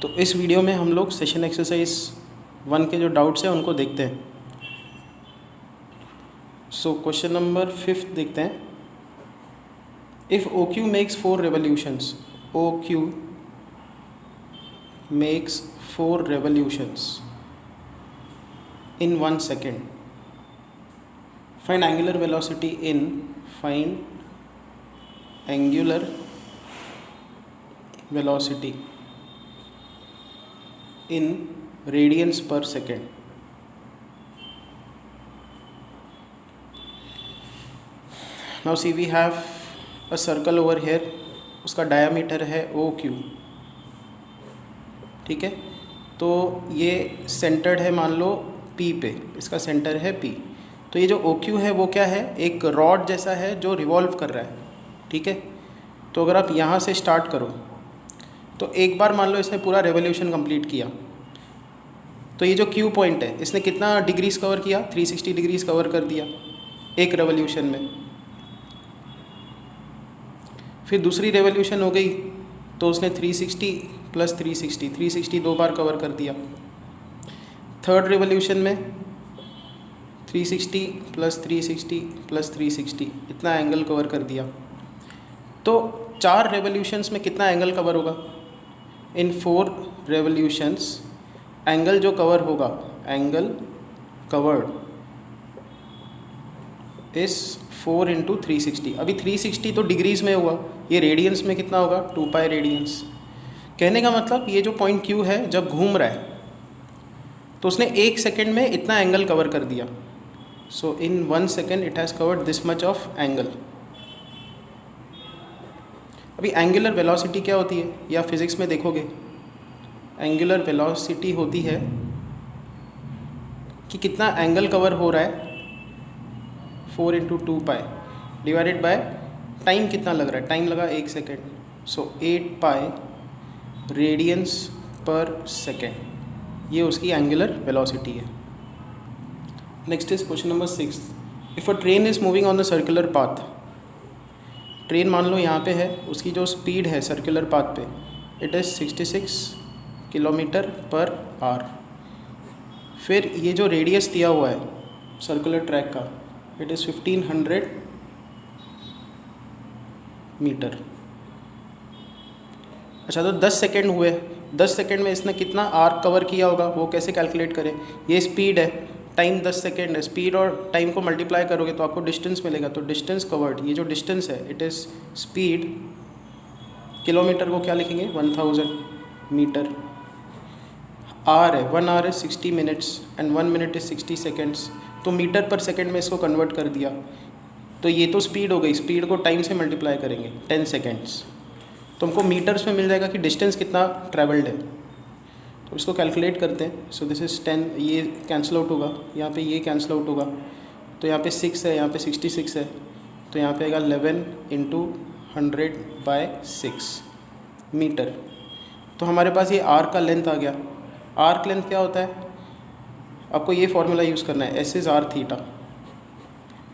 तो इस वीडियो में हम लोग सेशन एक्सरसाइज 1 के जो डाउट्स हैं उनको देखते हैं। सो क्वेश्चन नंबर 5 देखते हैं। If OQ makes 4 revolutions, OQ makes 4 revolutions in 1 second. Find angular velocity in radians per second. Now see, we have a circle over here, उसका डायामीटर है OQ, ठीक है। तो ये सेंटर्ड है, मान लो P पे, इसका सेंटर है P। तो ये जो OQ है वो क्या है, एक रॉड जैसा है जो रिवॉल्व कर रहा है, ठीक है। तो अगर आप यहाँ से स्टार्ट करो तो एक बार मान लो इसने पूरा रेवोल्यूशन कंप्लीट किया, तो ये जो Q पॉइंट है इसने कितना डिग्रीज कवर किया, 360 डिग्रीज कवर कर दिया एक रेवोल्यूशन में। फिर दूसरी रेवोल्यूशन हो गई तो उसने 360 प्लस 360 दो बार कवर कर दिया। थर्ड रेवोल्यूशन में 360 प्लस 360 इतना एंगल कवर कर दिया। तो 4 रेवोल्यूशंस में कितना एंगल कवर होगा? इन 4 रेवोल्यूशंस एंगल जो कवर होगा, एंगल कवर्ड इस 4 इंटू 360। अभी 360 तो डिग्रीज में हुआ, ये रेडियंस में कितना होगा, 2 पाई रेडियंस। कहने का मतलब ये जो पॉइंट Q है जब घूम रहा है तो उसने 1 सेकेंड में इतना एंगल कवर कर दिया। सो इन 1 second it has covered this much of angle. अभी एंगुलर वेलोसिटी क्या होती है, या फिजिक्स में देखोगे, एंगुलर वेलोसिटी होती है कि कितना एंगल कवर हो रहा है, 4 into 2 pi divided by time कितना लग रहा है, टाइम लगा 1 सेकेंड। सो 8 पाई रेडियंस पर सेकेंड, ये उसकी एंगुलर वेलोसिटी है। Next is question number 6। If a train is moving on the circular path, train मान लो यहाँ पे है, उसकी जो स्पीड है सर्कुलर पाथ पे it is 66 kilometre per hour. फिर ये जो रेडियस दिया हुआ है सर्कुलर ट्रैक का इट इज़ 1500 मीटर। अच्छा, तो 10 सेकेंड हुए, 10 सेकेंड में इसने कितना आर्क कवर किया होगा, वो कैसे कैलकुलेट करें? ये स्पीड है, टाइम 10 सेकेंड है, स्पीड और टाइम को मल्टीप्लाई करोगे तो आपको डिस्टेंस मिलेगा। तो डिस्टेंस कवर्ड, ये जो डिस्टेंस है इट इज़ स्पीड, किलोमीटर को क्या लिखेंगे, 1000 मीटर। आर है, 1 our is 60 minutes and 1 minute is 60 seconds. तो मीटर पर सेकेंड में इसको कन्वर्ट कर दिया। तो ये तो स्पीड हो गई, स्पीड को टाइम से मल्टीप्लाई करेंगे 10 सेकेंड्स, तो हमको मीटर्स में मिल जाएगा कि डिस्टेंस कितना ट्रैवल्ड है। तो इसको कैलकुलेट करते हैं। सो दिस इज़ 10, ये कैंसिल आउट होगा, यहाँ पे ये कैंसिल आउट होगा, तो यहाँ पे 6 है, यहाँ पे 66 है, तो यहाँ पे आएगा 11 इंटू 100/6 मीटर। तो हमारे पास ये आर्क का लेंथ आ गया। आर्क लेंथ क्या होता है, आपको ये फॉर्मूला यूज़ करना है, S इज़ R थीटा।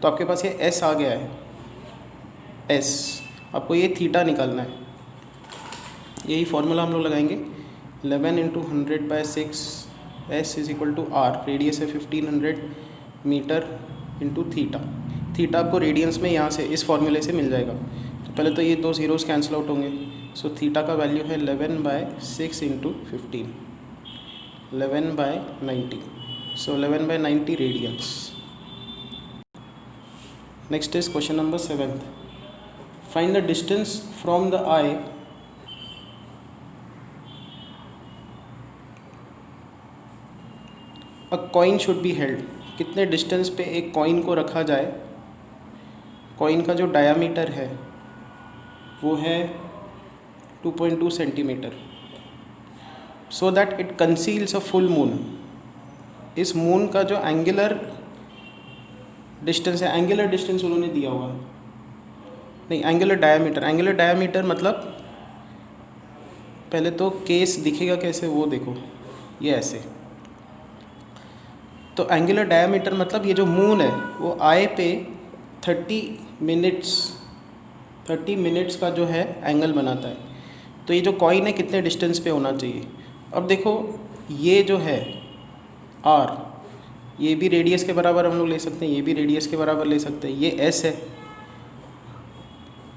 तो आपके पास ये S आ गया है, S, आपको ये थीटा निकालना है। यही फार्मूला हम लोग लगाएंगे, 11 into 100/6 S is equal to R, radius है 1500 मीटर इंटू थीटा। थीटा आपको रेडियंस में यहाँ से इस फॉर्मूले से मिल जाएगा। तो पहले तो ये 2 ज़ीरोज़ कैंसिल आउट होंगे। सो थीटा का वैल्यू है 11/6 into 15, 11/90। So 11/90 radians. Next is question number 7। Find the distance from the eye a coin should be held. कितने डिस्टेंस पे एक कॉइन को रखा जाए? कॉइन का जो डायामीटर है वो है 2.2 centimetre, so that it conceals a full moon. इस मून का जो एंगुलर डिस्टेंस है, एंगुलर डिस्टेंस उन्होंने दिया हुआ है, नहीं एंगुलर डायामीटर। एंगुलर डायामीटर मतलब पहले तो केस दिखेगा कैसे वो देखो, ये ऐसे। तो एंगुलर डायामीटर मतलब ये जो मून है वो आई पे 30 मिनट्स का जो है एंगल बनाता है। तो ये जो कॉइन है कितने डिस्टेंस पे होना चाहिए। अब देखो ये जो है आर, ये भी रेडियस के बराबर हम लोग ले सकते हैं, ये भी रेडियस के बराबर ले सकते हैं। ये एस है,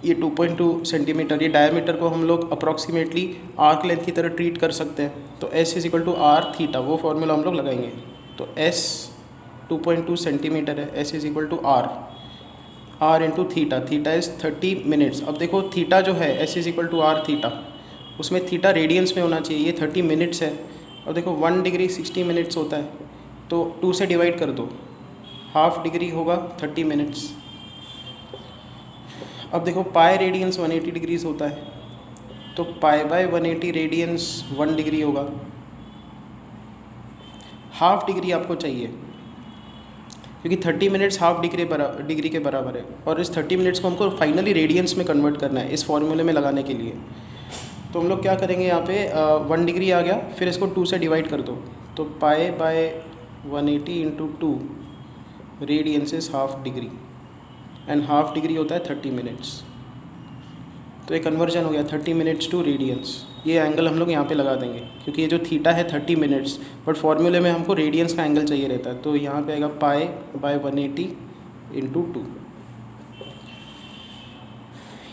ये 2.2 सेंटीमीटर, ये डायमीटर को हम लोग अप्रॉक्सीमेटली आर्क लेंथ की तरह ट्रीट कर सकते हैं। तो S is equal to R theta, वो फॉर्मूला हम लोग लगाएंगे। तो एस 2.2 सेंटीमीटर है, S is equal to R into theta, theta is 30 minutes. अब देखो थीटा जो है S is equal to R theta, उसमें थीटा रेडियंस में होना चाहिए, ये 30 मिनट्स है। अब देखो 1 डिग्री 60 मिनट्स होता है, तो 2 से डिवाइड कर दो, हाफ डिग्री होगा 30 मिनट्स। अब देखो पाई रेडियंस 180 डिग्रीज होता है, तो पाई बाय 180 रेडियंस 1 डिग्री होगा। हाफ डिग्री आपको चाहिए क्योंकि 30 मिनट्स हाफ डिग्री के बराबर है, और इस 30 मिनट्स को हमको फाइनली रेडियंस में कन्वर्ट करना है इस फॉर्मूले में लगाने के लिए। तो हम लोग क्या करेंगे, यहाँ पे 1 डिग्री आ गया, फिर इसको 2 से डिवाइड कर दो, तो pi by 180 into 2 radiance is half degree, and half degree होता है 30 मिनट्स। तो ये कन्वर्जन हो गया 30 मिनट्स टू रेडियंस। ये एंगल हम लोग यहाँ पे लगा देंगे क्योंकि ये जो थीटा है 30 मिनट्स, बट फॉर्मूले में हमको रेडियंस का एंगल चाहिए रहता है। तो यहाँ पे आएगा पाई बाय 180 इंटू 2।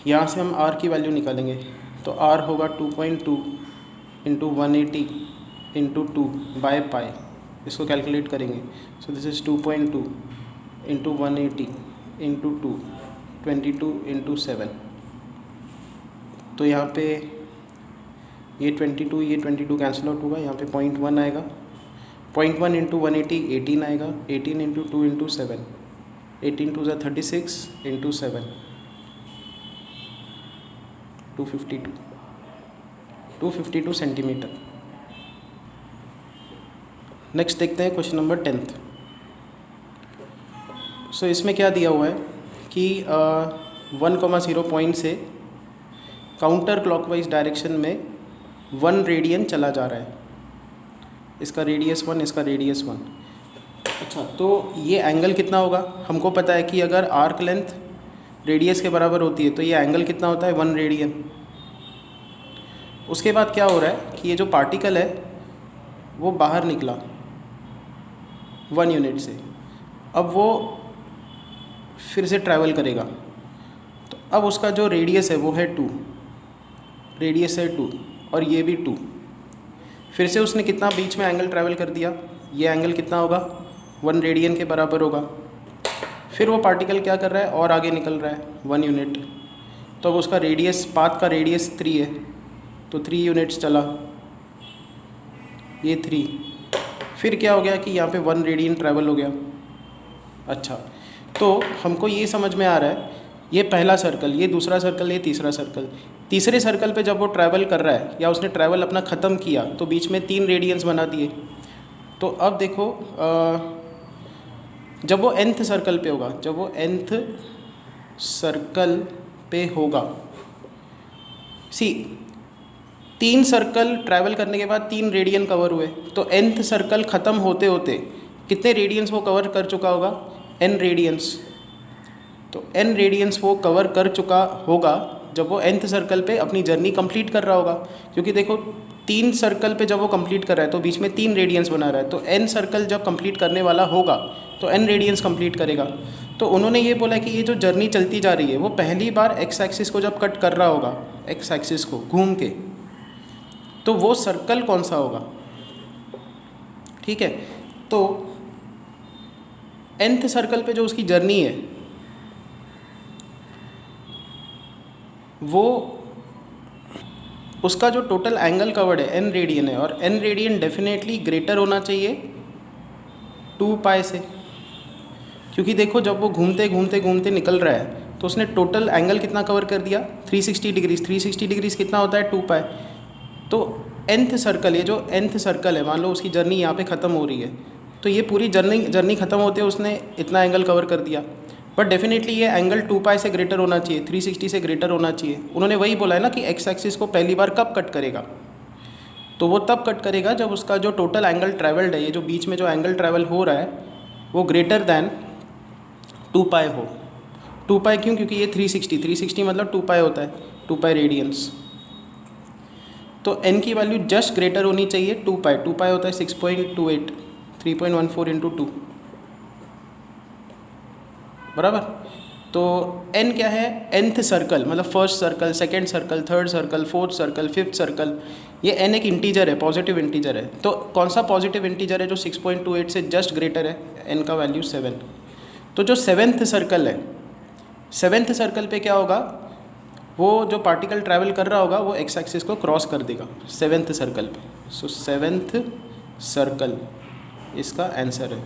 यहाँ से हम आर की वैल्यू निकालेंगे, तो आर होगा 2.2 इंटू 180 इंटू 2 बाय पाई। इसको कैलकुलेट करेंगे, so this is 2.2 into 180 into 2, 22 into 7। तो यहाँ पे ये 22 कैंसिल आउट होगा, यहाँ पे 0.1 आएगा, 0.1 इंटू 180 18 आएगा, 18 into 2 into 7, 18 2 36 into 7 252 centimetre. Next देखते हैं क्वेश्चन नंबर 10th। सो इसमें क्या दिया हुआ है कि 1,0 पॉइंट से काउंटर क्लॉकवाइज डायरेक्शन में 1 रेडियन चला जा रहा है, इसका रेडियस 1, इसका रेडियस 1। अच्छा, तो ये एंगल कितना होगा, हमको पता है कि अगर आर्क लेंथ रेडियस के बराबर होती है तो ये एंगल कितना होता है 1 रेडियन। उसके बाद क्या हो रहा है कि ये जो पार्टिकल है वो बाहर निकला 1 यूनिट से, अब वो फिर से ट्रैवल करेगा, तो अब उसका जो रेडियस है वो है 2, रेडियस है 2 और ये भी 2। फिर से उसने कितना बीच में एंगल ट्रैवल कर दिया, ये एंगल कितना होगा 1 रेडियन के बराबर होगा। फिर वो पार्टिकल क्या कर रहा है और आगे निकल रहा है 1 यूनिट, तो अब उसका रेडियस, पाथ का रेडियस 3 है, तो 3 यूनिट्स चला, ये 3। फिर क्या हो गया कि यहाँ पे 1 रेडियन ट्रैवल हो गया। अच्छा, तो हमको ये समझ में आ रहा है, ये पहला सर्कल, ये दूसरा सर्कल, ये तीसरा सर्कल। तीसरे सर्कल पे जब वो ट्रैवल कर रहा है या उसने ट्रैवल अपना ख़त्म किया तो बीच में 3 रेडियंस बना दिए। तो अब देखो जब वो nth सर्कल पे होगा, जब वो nth सर्कल पे होगा, सी 3 सर्कल ट्रैवल करने के बाद 3 रेडियन कवर हुए, तो nth सर्कल ख़त्म होते होते कितने रेडियंस वो कवर कर चुका होगा, n रेडियंस। तो n रेडियंस वो कवर कर चुका होगा जब वो nth सर्कल पे अपनी जर्नी कंप्लीट कर रहा होगा, क्योंकि देखो 3 सर्कल पे जब वो कंप्लीट कर रहा है तो बीच में 3 रेडियंस बना रहा है, तो n सर्कल जब कंप्लीट करने वाला होगा तो n रेडियंस कंप्लीट करेगा। तो उन्होंने ये बोला कि ये जो जर्नी चलती जा रही है वो पहली बार x एक्सिस को जब कट कर रहा होगा, x एक्सिस को घूम के, तो वो सर्कल कौन सा होगा। ठीक है, तो nth सर्कल पे जो उसकी जर्नी है वो, उसका जो टोटल एंगल कवर्ड है n रेडियन है, और n रेडियन डेफिनेटली ग्रेटर होना चाहिए 2 पाई से, क्योंकि देखो जब वो घूमते घूमते घूमते निकल रहा है तो उसने टोटल एंगल कितना कवर कर दिया 360 डिग्रीज। 360 डिग्रीज कितना होता है 2 पाई। तो nth सर्कल, ये जो nth सर्कल है, मान लो उसकी जर्नी यहाँ पे ख़त्म हो रही है, तो ये पूरी जर्नी ख़त्म होते उसने इतना एंगल कवर कर दिया, बट डेफिनेटली ये एंगल 2 पाई से ग्रेटर होना चाहिए, 360 से ग्रेटर होना चाहिए। उन्होंने वही बोला है ना कि एक्स एक्सिस को पहली बार कब कट करेगा, तो वो तब कट करेगा जब उसका जो टोटल एंगल ट्रैवल्ड है, ये जो बीच में जो एंगल ट्रैवल हो रहा है वो ग्रेटर दैन 2 पाई हो। 2 पाई क्यों, क्योंकि ये 360 मतलब 2 पाई होता है, 2 पाई रेडियंस। तो n की वैल्यू जस्ट ग्रेटर होनी चाहिए 2 पाई। 2 पाई होता है 6.28, 3.14 इंटू 2, बराबर। तो n क्या है, nth सर्कल, मतलब first circle, second circle, third circle, fourth circle, fifth circle. ये n एक इंटीजर है, पॉजिटिव इंटीजर है। तो कौन सा पॉजिटिव इंटीजर है जो 6.28 से जस्ट ग्रेटर है, n का वैल्यू 7। तो जो सेवेंथ सर्कल है, सेवेंथ सर्कल पे क्या होगा, वो जो पार्टिकल ट्रैवल कर रहा होगा वो एक्स एक्सिस को क्रॉस कर देगा सेवेंथ सर्कल पे। सो सेवेंथ सर्कल इसका आंसर है।